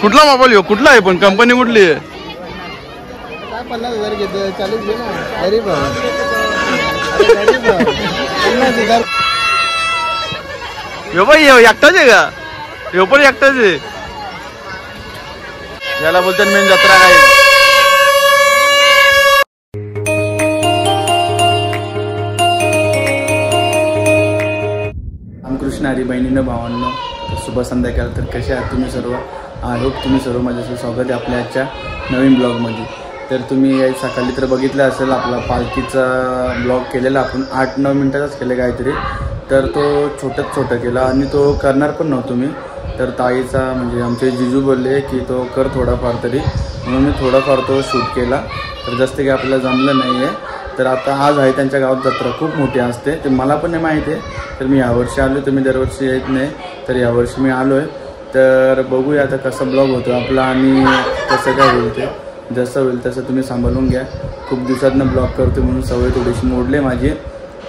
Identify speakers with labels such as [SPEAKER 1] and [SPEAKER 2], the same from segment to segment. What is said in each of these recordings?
[SPEAKER 1] कुठला मोबाईल येऊ? कुठला आहे पण कंपनी कुठली आहे?
[SPEAKER 2] 50,000 घेतो 40 घे ना. गरीब
[SPEAKER 1] यो बाई एकटाच आहे का? यो पण एकटाच आहे. याला बोलतात मेन जत्रा काय. रामकृष्ण हरी बहिणीनं भावांनो, शुभ संध्याकाळ. तर कसे आहात तुम्ही सर्व? आय होप तुम्ही सर्व माझ्याशी स्वागत आहे आपल्या आजच्या नवीन ब्लॉगमध्ये. तर तुम्ही सकाळी तर बघितलं असेल आपला पालखीचा ब्लॉग केलेला आपण 8-9 मिनटाचाच केलं काहीतरी. तर तो छोटं केला आणि तो करणार पण नव्हतो मी. तर ताईचा म्हणजे आमचे जिजू बोलले की तो कर थोडाफार तरी, म्हणून मी थोडाफार तो शूट केला. तर जास्त काही आपल्याला जमलं नाही आहे. तर आता आज आहे त्यांच्या गावात जत्रा खूप मोठी असते, ते मला पण नाही माहिती आहे. तर मी यावर्षी आलो, तर मी दरवर्षी येत नाही, तर यावर्षी मी आलो आहे. तर बघूया आता कसा ब्लॉग होतो आपला आणि कसं काय होईल. ते जसं होईल तसं तुम्ही सांभाळून घ्या. खूप दिवसातनं ब्लॉग करतो म्हणून सवय थोडीशी मोडली माझी.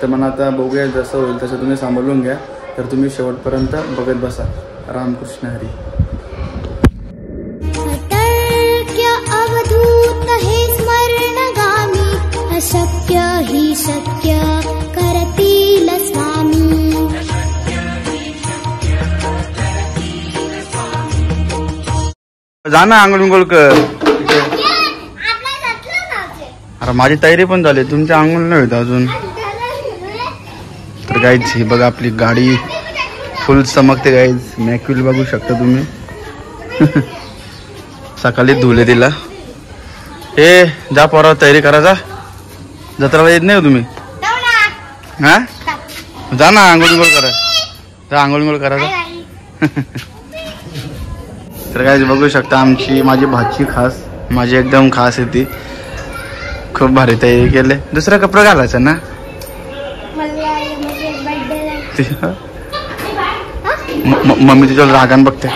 [SPEAKER 1] तर मला आता बघूया जसं होईल तसं तुम्ही सांभाळून घ्या. तर तुम्ही शेवटपर्यंत बघत बसा. रामकृष्ण हरी.
[SPEAKER 3] अवधूत हे स्मरणगामी, अशक्य ही शक्य करतील स्वामी.
[SPEAKER 1] जा ना आंघोळ बिंघोळ कर. अरे माझी तयारी पण झाली, तुमची आंघोळ नाही होत अजून. तर गाईज ही बघा आपली गाडी फुल चमकते गाईज. मॅक्युल बघू शकता तुम्ही. सकाळी धुले तिला. ए जा पोरा तयारी करा, जा. जत्राला येत नाही हो तुम्ही? हा जा ना आंघोळ बिंघोळ करा, जा आंघोळ बिंघोळ करा जा. तर काय बघू शकता आमची माझी भाची खास, माझी एकदम खास आहे ती. खूप भारी तयारी केले. दुसरा कपडा घालायचा ना. मम्मी तुझ्यावर रागान बघते.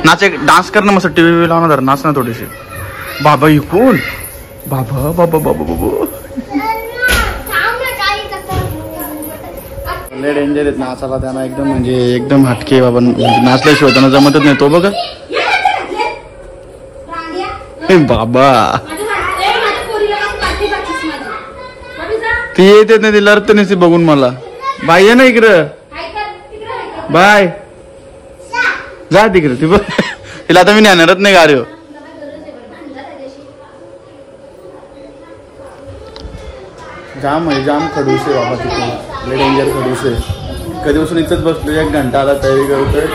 [SPEAKER 1] नाच, एक डान्स कर ना मस्त. टीव्ही लावणार जरा, नाच ना थोडीशी. बाबा ही कोण? बाबा बाबा बाबा बाबा लय डेंजर आहेत नाचाला त्यांना एकदम, म्हणजे एकदम हटके बाबा. नाचल्याशिवाय त्यांना जमतच नाही. तो बघा बाबा, ती येते नाही, ती लढत नाही बघून मला. बाय ये ना इकडं, बाय जा तिकडे. ती बघ तिला आता मी नेणारच नाही गाडी. जाम आहे, जाम खडूस आहे बाबा तिथे. लय डेंजर खडूस आहे. कधीपासून इथंच बसलो, 1 घंटा आता तयारी करतोय.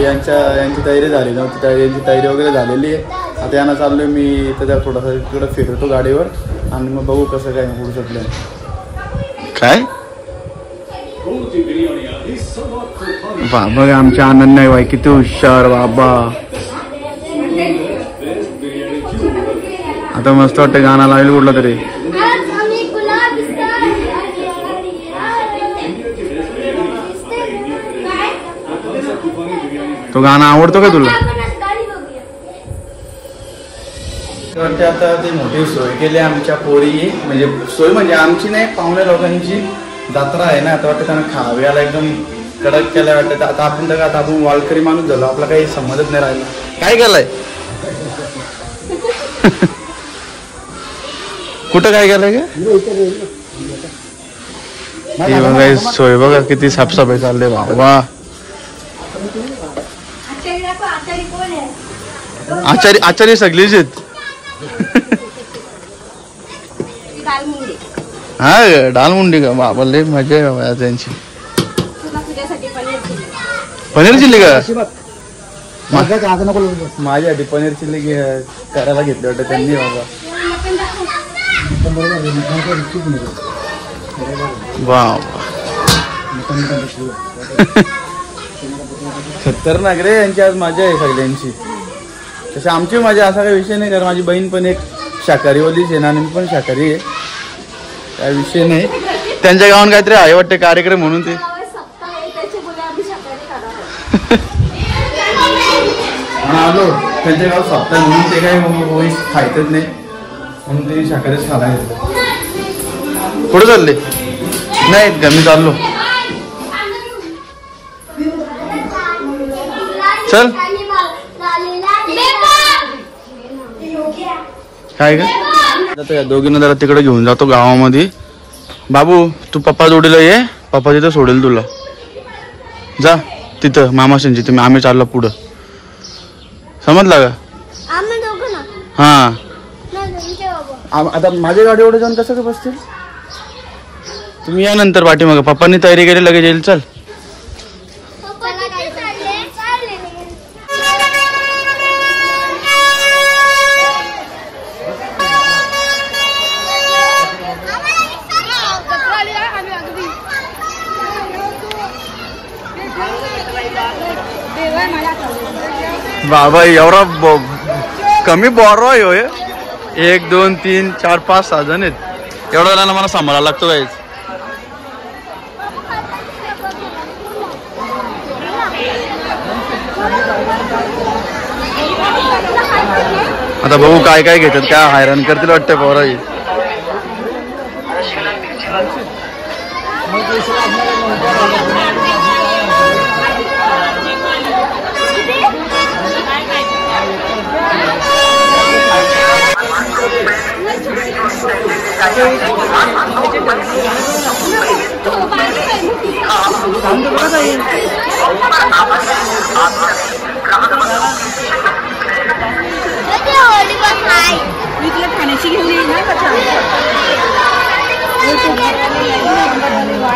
[SPEAKER 1] यांची तयारी झाली नव्हती, यांची तयारी वगैरे झालेली आहे. आता यांना चाललोय मी तर थोडासा तिकडं फिरतो गाडीवर आणि मग बघू कसं काय होऊ शकलं. काय बाबा आमच्या आनंद नाही बाई, किती हुशार बाबा. आता मस्त वाटतं गाणं लावेल कुठला तरी. तो गाणं आवडतो का तुला? आता ती मोठी सोय केली आमच्या पोरी, म्हणजे सोय म्हणजे आमची नाही, पाहुणे लोकांची जत्रा आहे ना. आता वाटतं त्यांना खाव्याला एकदम कडक केलं वाटतं. आता आपण तर आता आपण वाळकरी माणूस झालो, आपला काही समजत नाही राहिला. काय केलंय? कुठं काय केलंय का? बघा सोय बघा किती साफसफाई चालले बाबा. आचारी सगळीच आहेत. हा डालमुंडी का बाबा, लय मजा आहे बाबा त्यांची. पनीर चिल्ली का? माझ्यासाठी पनीर चिल्ली करायला घेतली वाटतं त्यांनी बाबा. वा खतरनाक रे यांची आज मजा आहे सगळ्यांची. तसं आमची मजा असा काही विषय नाही, कारण माझी बहीण पण एक शाकाहारीवालीच आहे ना आणि मी पण शाकाहारी आहे, काय विषय नाही. त्यांच्या गावात काहीतरी आहे वाटते कार्यक्रम म्हणून ते आलो. त्यांच्या गावात सप्ताह म्हणून ते काही खायचंच नाही म्हणून ते शाकाहारीच खायला घेतलं. कुठं चालले? नाही का मी चाललो. चल काय का दोघींना जरा तिकडे घेऊन जातो गावामध्ये. बाबू तू पप्पा जोडीला ये, पप्पा तिथं सोडेल तुला. जा तिथं मामाशांची तुम्ही, आम्ही चाललो पुढं. समजला का? हा आता माझ्या गाडी एवढे जाऊन कसं काय बसतील? तुम्ही या नंतर पाठीमागं. पप्पांनी तयारी केली, लगेच येईल. चल बाबा एवढा कमी बोरो आहे. 1 2 3 4 5 6 जण आहेत. एवढ्या जणांना मला सांभाळायला लागतो गाईच. आता बघू काय काय घेतात, काय हैराण करतील वाटतंय पोराई.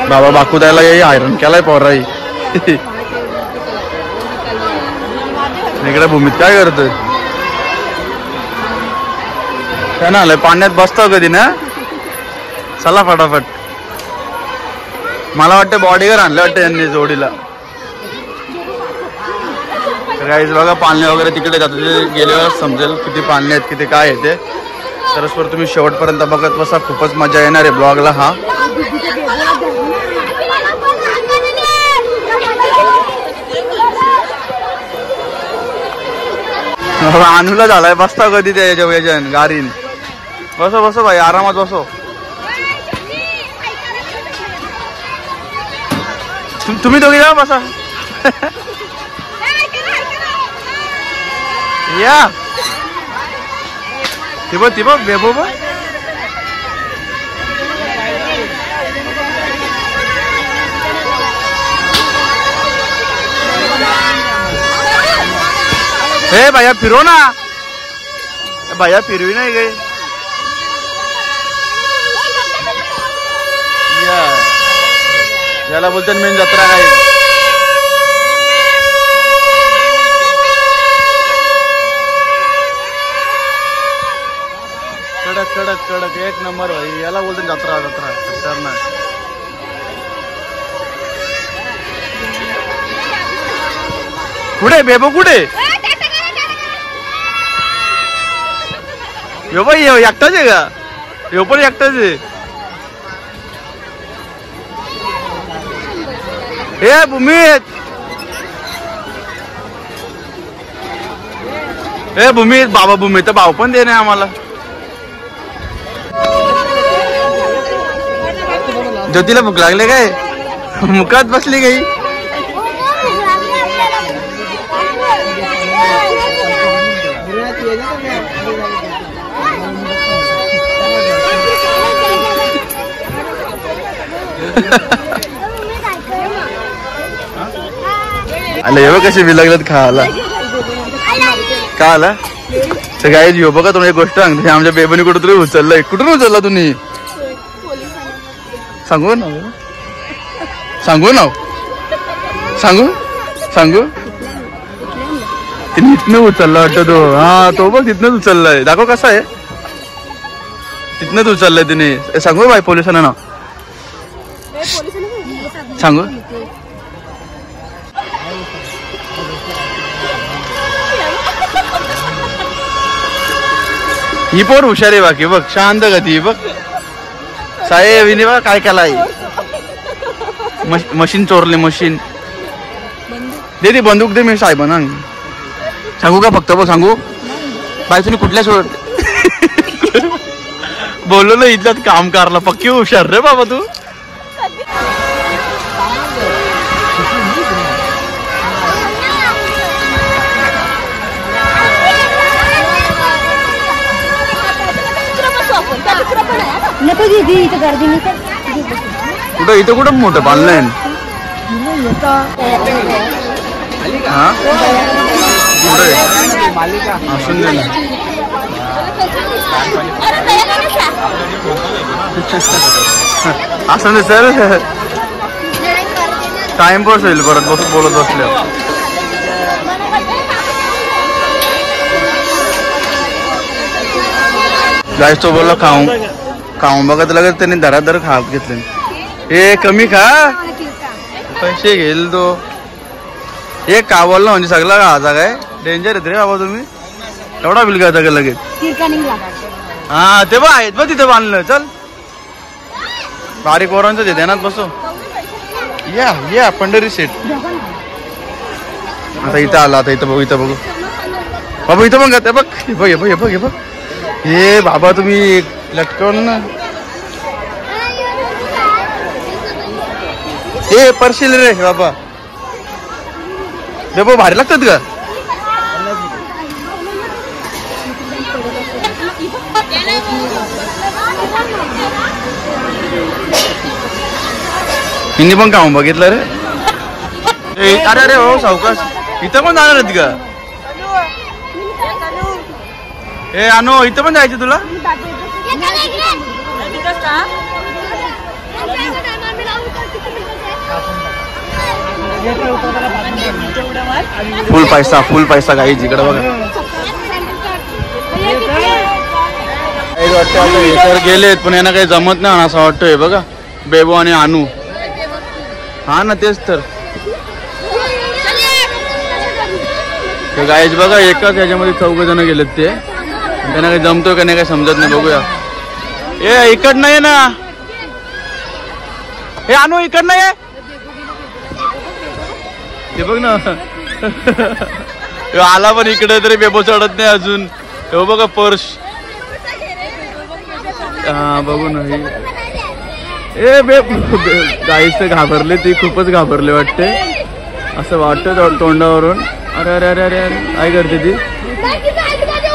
[SPEAKER 1] बाबा बाकू द्यायला येई हैराण केलाय पोराई. इकडे भूमीत काय करतोय? काय ना आलंय पाण्यात बसतो कधी ना. चला फटाफट. मला वाटतं बॉडीगार्ड आणलं वाटतं यांनी जोडीला. गाईज बघा पाळणे वगैरे तिकडे जातात, गेल्यावर समजेल किती पाळणे आहेत, किती काय आहे ते. तरच तुम्ही शेवटपर्यंत बघत बसा, खूपच मजा येणार आहे ब्लॉगला हा. अनुला झालाय बसता कधी त्याच्या गाडीन. बसो बसो भाई, आरामात बसो. तुम्ही दोघी जा बसा. या तिबो तिबो बेबो. हे भैया फिरो ना, भैया फिरवी नाही गए. याला बोलतात मेन जत्रा काय. कडक कडक कडक 1 नंबर भाई. याला बोलतात जत्रा जत्रा खतरनाक. कुठे बेबो कुठे? यो बाई एकटाच आहे का? यो पण एकटाच आहे. हे भूमीत, हे भूमीत बाबा. भूमीत भाव पण दे नाही आम्हाला. ज्योतीला भूक लागले काय? मुखात बसली गई. अरे एवढं कसे बिलगलेत खायला. का आला काय यो बघा तुम्ही एक गोष्ट सांगते. आमच्या बेबीने कुठेतरी उचललंय. कुठून उचलला तुम्ही? सांगू ना सांगू ना सांगू सांगू. तिने इथनं उचलला वाटतं तो. हा तो बघ तिथनंच उचललाय. दाखव कसा आहे. तिथनंच उचललाय तिने. सांगू बाई पोलिसांना ना सांगू. ही पोर हुशार आहे बाकी बघ. शांत गती बघ. साहेब हिने बघा काय केलाय. मशीन चोरले. मशीन दे ती बंदूक दे. मी साहेबांना सांगू का फक्त बघ. सांगू बाई तुम्ही कुठल्या सोड बोललो ना इथल्यात काम करला. पक्की हुशार रे बाबा तू.
[SPEAKER 3] नको दीदी इथं गर्दी नाही तर
[SPEAKER 1] कुठं इथं कुठं मोठं बांधलंय हा असून दे ना असं नाही सर टाइमपास होईल परत बोलत बसल्यावर गाईस तो बोलला खाऊन बघत लगेच त्यांनी धराधर खात घेतले हे कमी खा पैसे घेईल तो एक का बोलला म्हणजे सगळा खायचा काय डेंजर येते रे बाबा तुम्ही एवढा बिल घ्यायचा का लगेच हा ते बघ आहेत बघ तिथे बांधलं चल बारीक पोरांचं ते ध्यानात बसो या पंढरी सेट आता इथं आला आता इथं बघू बाबा इथं बघ बघ बघ हे बाबा तुम्ही लटकवून ना हे परशील रे बाबा बाबा भारी लागतात का हिंदी पण काम बघितलं रे अरे अरे हो सावकाश इथं पण जाणार आहेत का ए अनु इथं पण जायचं तुला फुल पैसा काही जिकडे बघा वाटतं गेलेत पण यांना काही जमत नाही असं वाटतंय बघा बेबो आणि अनु हा ना तेच तर गाईज बघा एकाच ह्याच्यामध्ये 4 जण गेलेत ते त्यांना काही जमतोय का नाही काही समजत नाही बघूया ए इकड नाही ना हे अनु इकड नाही ते बघ ना आला पण इकडे तरी बेबो चढत नाही अजून हे बघा पर्स हा बघू ना ए गाईस तर घाबरले ती खूपच घाबरले वाटते असं वाटतं तोंडावरून अरे अरे अरे अरे अरे काय करते ती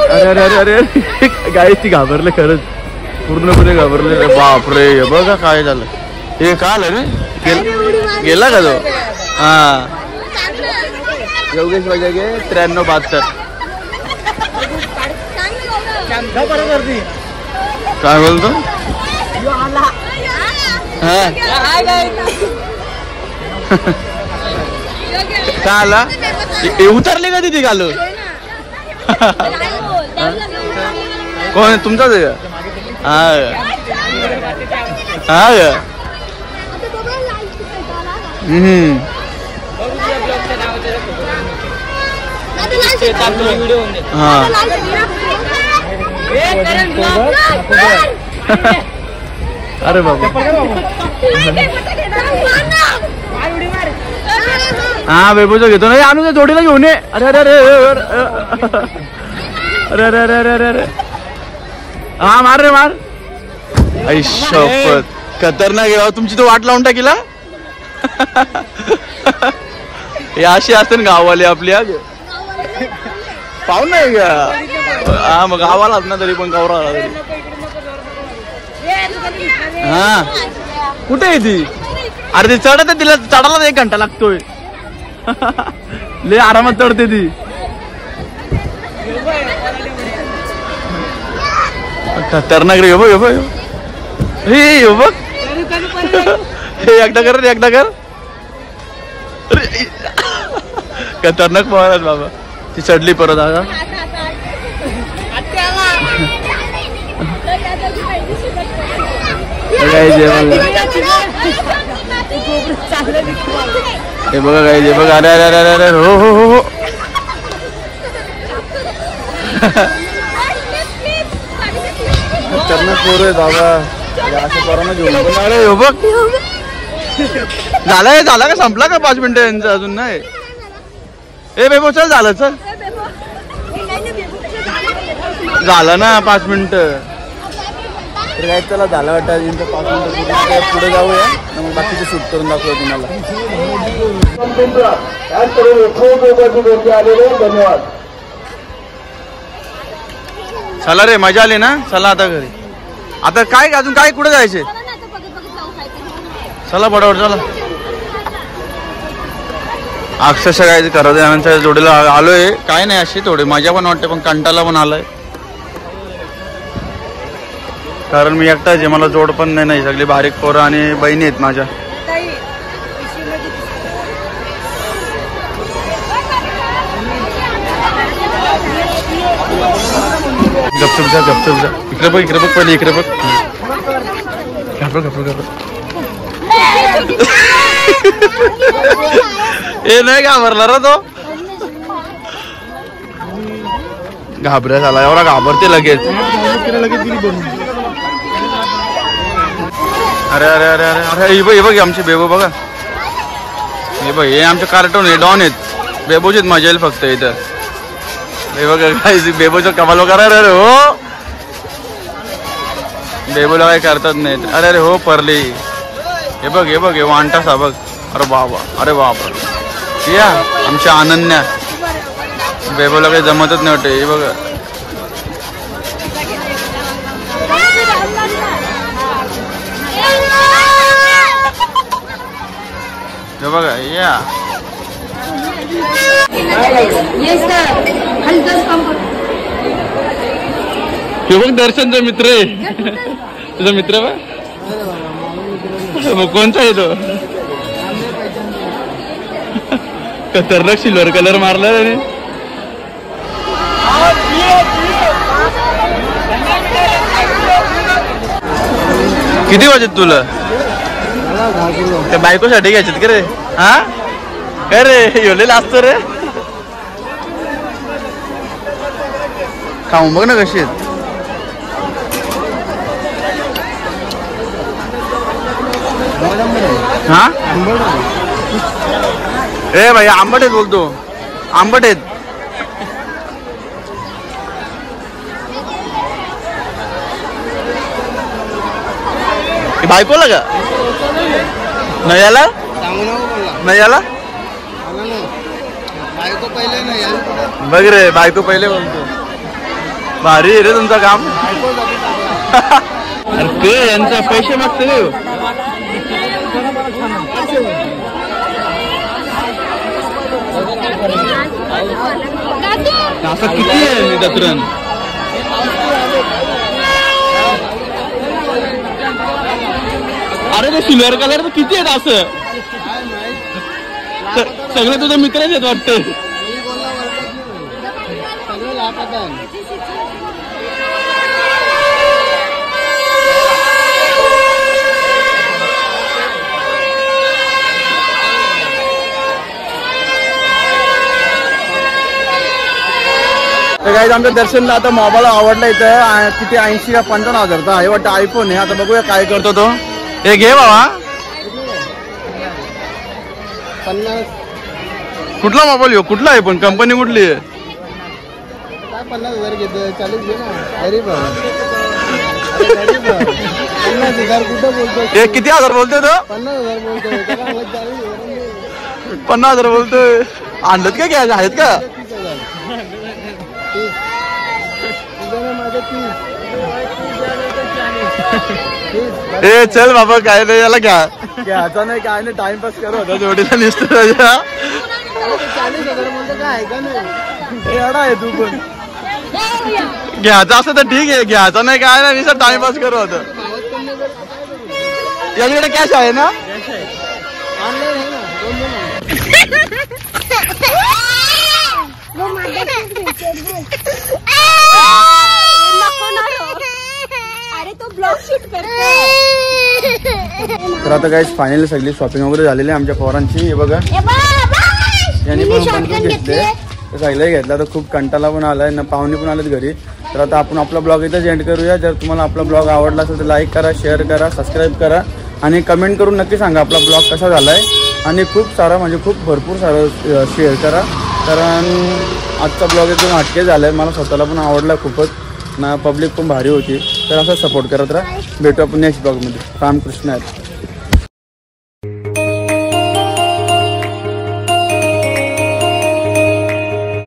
[SPEAKER 1] अरे अरे अरे अरे गाईस ती घाबरले खरंच पूर्णपणे घाबरले बापरे बघा काय झालं हे का आलं रे गेला का तो हा योगेश पाहिजे गे 93-72 काय बोलतो काय आला उतरले का तिथे घालून कोण तुमचाच आहे का हा अरे बाबा हा बेबूचा घेतो ना आणून जोडीला घेऊन ये अरे अरे अरे अरे अरे अरे अरे अरे अरे हा मार रे मार आई शपथ खतरनाक आहे तुमची तो वाट लावून टाकीला हे अशी असते ना गाववाले आपल्या पाहून नाही का हा मग गावालाच ना तरी पण गावरा तरी हा कुठे आहे ती अरे ती चढत तिला चढायला 1 घंटा लागतोय लय आरामात चढते ती खतरनाक रे बघ हे बघ हे एकदा कर रे एकदा कर खतरनाक पळाला बाबा ती चढली परत आता हे बघा काय जे बघा अरे अरे अरे अरे हो हो हो खतरनाक पोर आहे बाबा असं पोरांना घेऊन अरे हो बघ झाला का संपला का 5 मिनिटं यांचं अजून नाही ए बेबो चल झालं चल झालं ना 5 मिनिटं तर काय त्याला झालं वाटतं 5 मिनिटं पुढे जाऊया मग बाकीचे शूट करून दाखवू तुम्हाला चला रे मजा आली ना चला आता घरी आता काय अजून काय कुठे जायचे? चला बरोबर चला. अक्षरशः काय करवद्यांच्या जोडीला आलोय. काय नाही अशी थोडी मजा पण वाटते पण कंटाळा पण आलाय. कारण मी एकटाच आहे, मला जोड पण नाही. सगळी बारीक पोरं आणि बहिणी आहेत माझ्या. गपचूप जा गपचूप जा. इकडे बघ पहिले इकडे बघ. ए नाही घाबरला रे तो. घाबऱ्या झाला एवढा घाबरते लगेच. अरे अरे अरे अरे अरे हे बघ आमचे बेबो बघा. हे बघ हे आमचे कार्टून हे डॉन आहेत. बेबोचीच मजा येईल फक्त इथं. हे बघ बेबोचं कमाल करा रे हो. बेबोला काही करतात नाहीत. अरे अरे हो परली. हे बघ हे वांटासा बघ. अरे बाबा अरे बाबा. या आमच्या अनन्या बेबोला काही जमतच नाही वाटते. हे बघा हे बघा या. हे बघ दर्शनचा मित्र आहे. तुझा मित्र बघ. मग कोणता आहे तो? खतरनाक सिल्वर कलर मारला त्याने. किती वाजत तुला? त्या बायकोसाठी घ्यायच्यात का रे? हा काय रे येलेला असतो रे. खाऊन बघ ना कशी आहेत. हा ए भाई आंबट आहेत बोलतो. आंबट आहेत. बायकोला का नाही याला? नाही याला बघ रे. बायको पहिले बोलतो. भारी रे तुमचं काम. अरे ते यांचा पैसे मागते रे. असं किती आहे दत्रण? अरे ते सिल्वर कलर तर किती आहेत असं? सगळे तुझे मित्रच आहेत वाटतं. तर गाईज आमच्या दर्शनला आता मोबाईल आवडला. इथं किती 80 का 55,000चा हे वाटतं आयफोन आहे. आता बघूया काय करतो तो. हे घे बाबा. कुठला मोबाईल येऊ? कुठला आहे पण कंपनी कुठली आहे?
[SPEAKER 2] 50,000 घेतो. 40 घे ना. अरे बाबा 50,000 कुठं बोलतो?
[SPEAKER 1] हे किती हजार बोलतोय तो?
[SPEAKER 2] 50,000 बोलतोय.
[SPEAKER 1] 50,000 बोलतोय. आणलं का घ्यायचं आहेत का? ए चल बाबा काय नाही याला घ्यायचा नाही काय नाही. टाइमपास करू होता जोडीला निसतो.
[SPEAKER 2] 40,000 म्हणतो काय का नाही?
[SPEAKER 1] एवढा आहे तू पण. घ्यायचं असं तर ठीक आहे. घ्यायचा नाही काय नाही सर टाइमपास करू होतं. याच्याकडे कॅश आहे ना?
[SPEAKER 2] ऑनलाईन आहे ना.
[SPEAKER 1] तर आता काय फायनली सगळी शॉपिंग वगैरे झालेली आहे आमच्या पोरांची. हे बघा यांनी पण घेतले. सगळे घेतला तर खूप कंटाळा पण आलाय ना. पाहुणे पण आलेत घरी. तर आता आपण आपला ब्लॉग इथंच एंड करूया. जर तुम्हाला आपला ब्लॉग आवडला असेल तर लाईक करा, शेअर करा, सबस्क्राईब करा आणि कमेंट करून नक्की सांगा आपला ब्लॉग कसा झालाय. आणि खूप सारा म्हणजे खूप भरपूर सारं शेअर करा. कारण आजचा ब्लॉग एकदम हटके झालाय. मला स्वतःला पण आवडला खूपच ना. पब्लिक पण भारी होती. तर असं सपोर्ट करत राहा. भेटू आपण नेक्स्ट ब्लॉगमध्ये. रामकृष्ण.